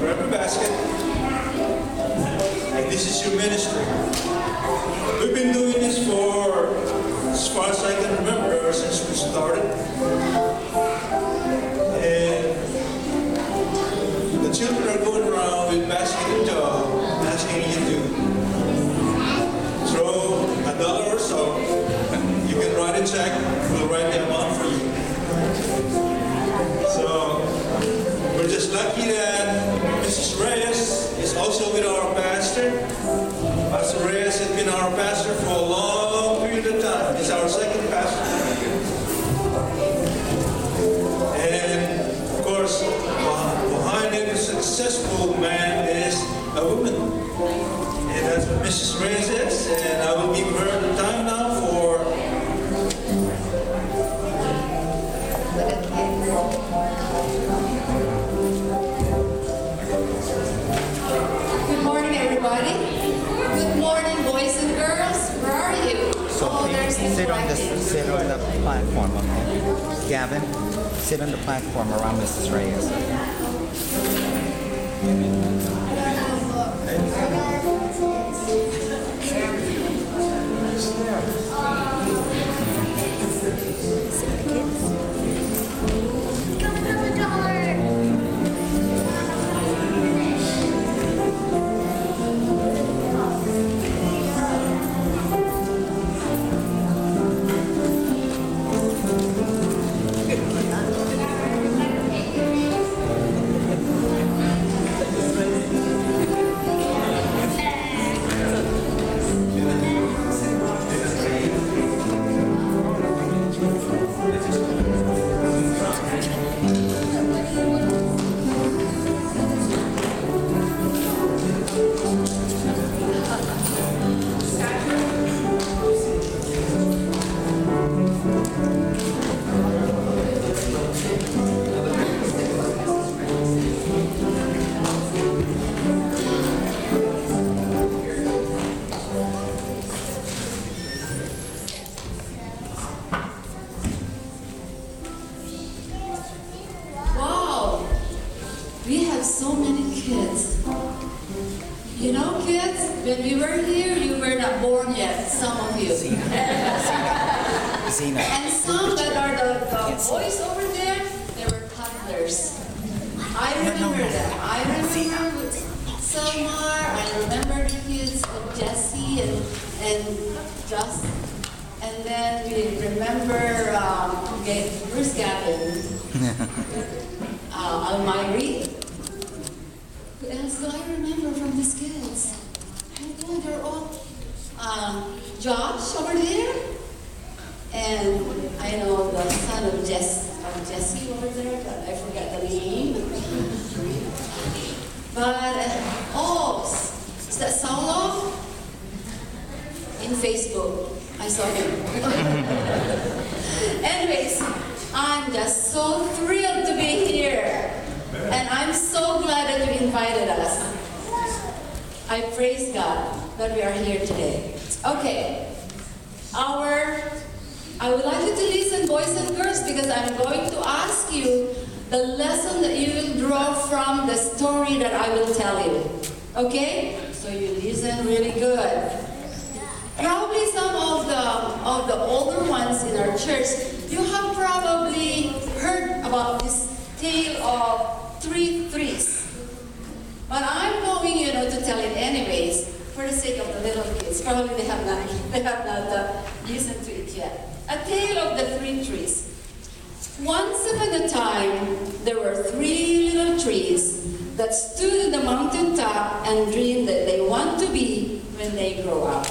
grab a basket. And this is your ministry. We've been doing this for, as far as I can remember, ever since we started. And the children are going around with basket and jar, asking you to throw $1 or so. You can write a check, we'll write the amount for you. So, we're just lucky that Mrs. Reyes is also with our pastor. Pastor Reyes has been our pastor for a long period of time. He's our second pastor. And, of course, behind every successful man is a woman. And that's what Mrs. Reyes is. And I will give her the time now for... Good morning, everybody. Good morning, boys and girls. Where are you? So please sit on the platform, okay? Gavin, sit on the platform around Mrs. Reyes. Wow, we have so many kids. You know, kids, when we were here, you were not born yet, some of you. Zena. And some that are the boys over there, they were toddlers. I remember them. I remember Selmar, I remember the kids with Jesse and Just. And then we remember, okay, where's Gavin? Almiri. Who else do I remember from these kids? Oh, they're all, Josh over there. And I know the son of Jesse over there, but I forgot the name. But, is that Saulo? In Facebook. I saw him. Anyways, I'm just so thrilled to be here. And I'm so glad that you invited us. I praise God that we are here today. Okay. I would like you to listen, boys and girls, because I'm going to ask you the lesson that you will draw from the story that I will tell you. Okay? So you listen really good. Probably some of the older ones in our church, you have probably heard about this tale of 3 threes. But I'm going, to tell it anyways, for the sake of the little kids. Probably they have not listened to it yet. A tale of the 3 trees. Once upon a time, there were 3 little trees that stood on the mountain top and dreamed that they want to be when they grow up.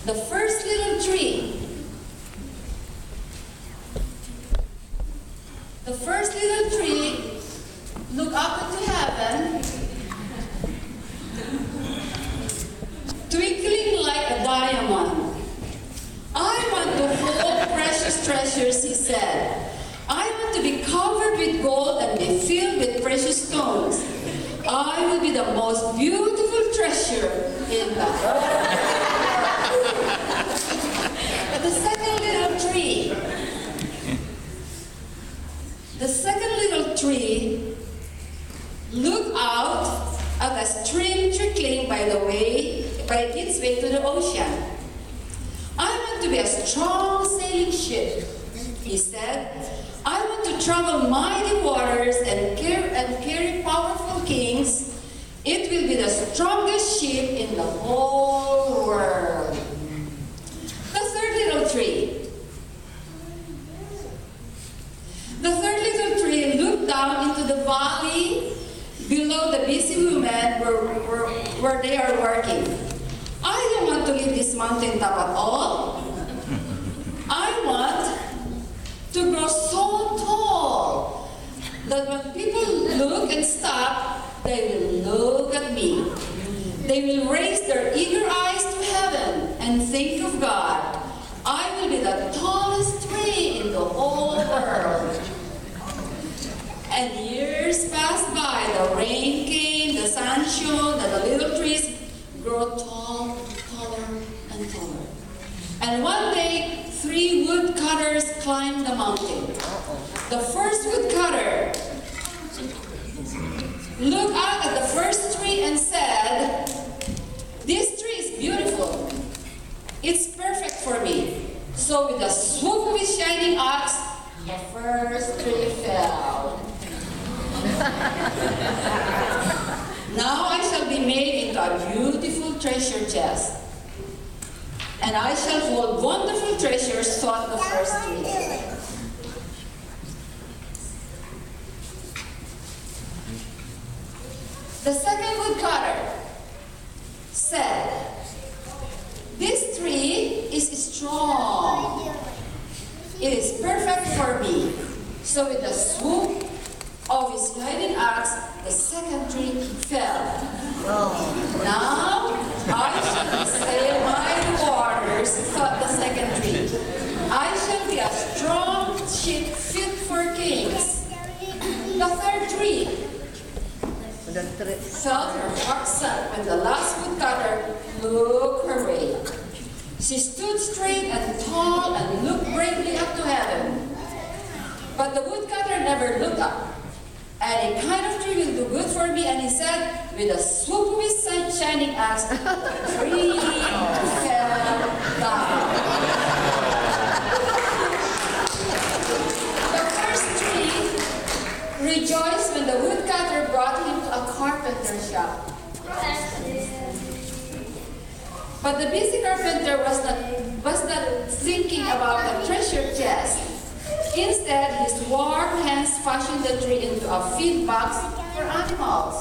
The first little tree. The first little tree looked up into heaven, twinkling like a diamond. I want to hold precious treasures, he said. I want to be covered with gold and be filled with precious stones. I will be the most beautiful treasure in the world. The second little tree. The second little tree looked out at a stream trickling by its way to the ocean. I want to be a strong sailing ship, he said. I want to travel mighty waters and carry powerful kings. It will be the strongest ship in the whole world. The third little tree. The third little tree looked down into the valley below the busy women where they are working. I don't want to leave this mountain top at all. I want to grow so tall that when people look and stop, they will look at me. They will raise their eager eyes to heaven and think of God. I will be the tallest tree in the whole world. And years passed by. The rain came, the sun shone, and the little trees grew taller and taller. And one day, 3 woodcutters climbed the mountain. The first woodcutter looked out at the first tree and said, "This tree is beautiful. It's perfect for me." So with a swoop of his shining axe, the first tree fell. Now I shall be made into a beautiful treasure chest, and I shall hold wonderful treasures, thought the first tree. The second woodcutter said, "This tree is strong. It is perfect for me." So with a swoop of his guiding axe, the second tree fell. Now I shall sail mighty waters, thought the second tree. I shall be a strong ship fit for kings. The third tree felt her heart sunk when the last woodcutter looked her way. She stood straight and tall and looked bravely up to heaven. But the woodcutter never looked up. "Any kind of tree will do good for me," and he said, with a swoop of his shining axe, the tree fell down. The first tree rejoiced when the woodcutter brought him to a carpenter shop. But the busy carpenter was not thinking about the treasure chest. Instead, his warm hands fashioned the tree into a feed box for animals.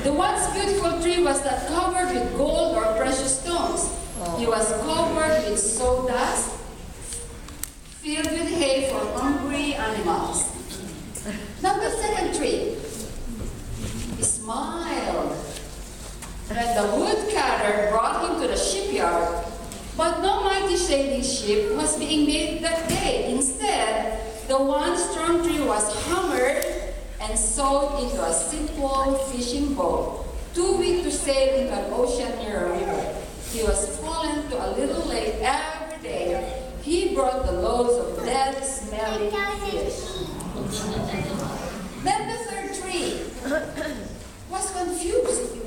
The once beautiful tree was not covered with gold or precious stones. It was covered with sawdust, filled with hay for hungry animals. Now the second tree smiled when the woodcutter brought him to the shipyard. But no mighty sailing ship was being made that day. Instead, the one strong tree was hammered and sewed into a simple fishing boat, too weak to sail into an ocean near a river. He was fallen to a little lake every day. He brought the loads of dead, smelly fish. Then the third tree was confused.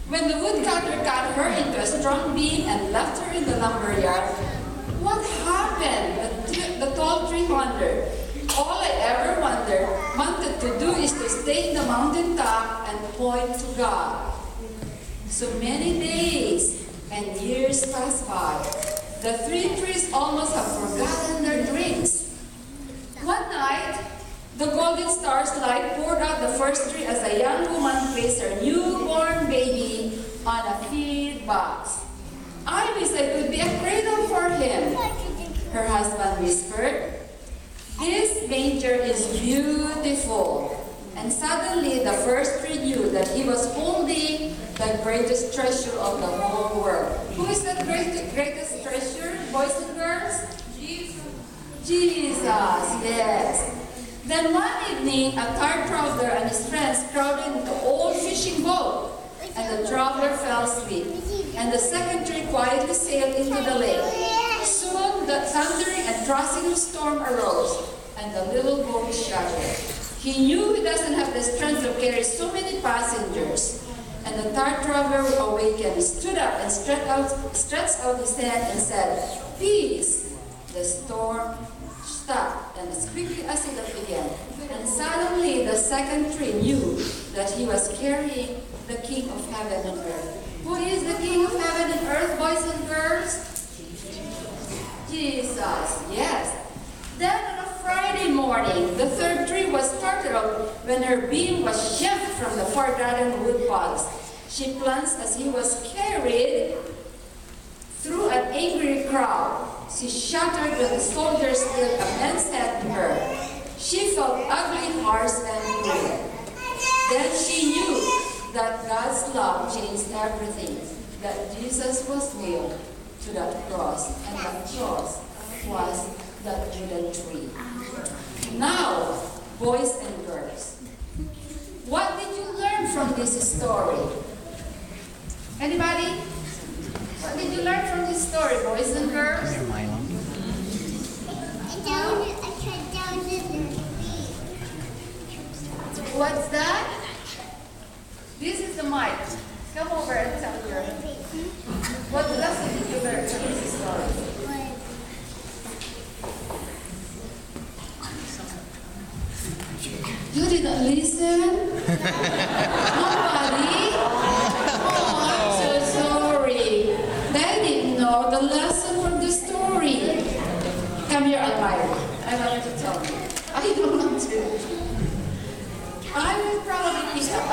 When the woodcutter cut her into a strong beam and left her in the lumber yard, what happened? The tall tree wondered. All I ever wanted to do is to stay in the mountain top and point to God. So many days and years passed by. The 3 trees almost have forgotten their dreams. One night, the golden star's light poured out the first tree as a young woman placed her newborn baby on a feed box. "I wish I could be a cradle for him," her husband whispered. "This manger is beautiful." And suddenly the first tree knew that he was holding the greatest treasure of the whole world. Who is that greatest treasure, boys and girls? Jesus, yes. Then one evening, a tired traveler and his friends crowded into the old fishing boat, and the traveler fell asleep, and the second tree quietly sailed into the lake. Soon the thundering and tossing storm arose, and the little boat shattered. He knew he doesn't have the strength to carry so many passengers. And the tired traveler awakened, stood up and stretched out his hand and said, "Peace." The storm stopped, and as quickly as it began. And suddenly the second tree knew that he was carrying the King of heaven and earth. Who is the King of heaven and earth, boys and girls? Jesus, yes. Then on a Friday morning, the third tree was startled when her beam was shoved from the forgotten wood piles. She plunged as he was carried through an angry crowd. She shuddered when the soldiers did a man's head to her. She felt ugly, harsh, and cruel. Then she knew that God's love changed everything, that Jesus was nailed to that cross, and that cross was that wooden tree. Now, boys and girls, what did you learn from this story? Anybody? What did you learn from this story, boys and girls? Milo. What's that? This is the mic. Come over and tell your. What lesson did you learn from this story? You didn't listen? Nobody? Oh, I'm so sorry. They didn't know the lesson from the story. Come here, Almira. I want you to tell me. I don't want to. I will probably pick up,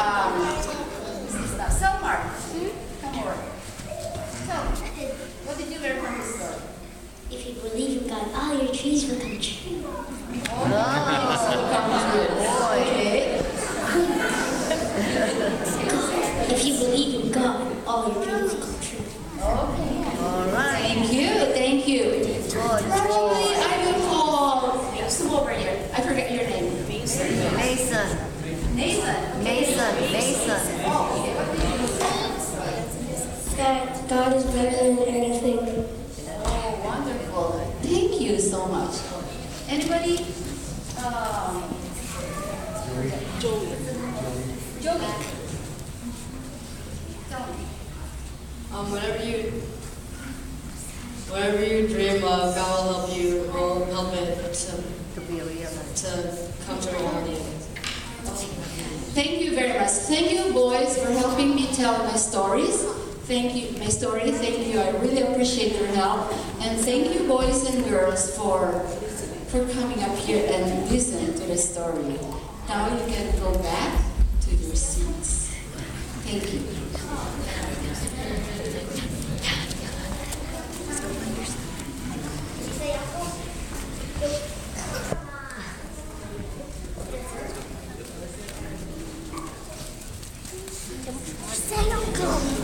Selmar. Come over. So, what did you learn from this story? If you believe in God, all your dreams will come true. Okay. If you believe in God, all your dreams will come true. Okay. All right. Thank you, thank you. Good. Probably I will call, come over here. I forget your name. Mason. Nathan. Mason. God is better than anything. Oh, wonderful. Thank you so much. Anybody? Joey. Tell me. Whatever you dream of, God will help you, will help it to come to reality. Thank you very much. Thank you, boys, for helping me tell my stories. Thank you, my story. Thank you. I really appreciate your help. And thank you, boys and girls, for coming up here and listening to the story. Now you can go back to your seats. Thank you. Say uncle.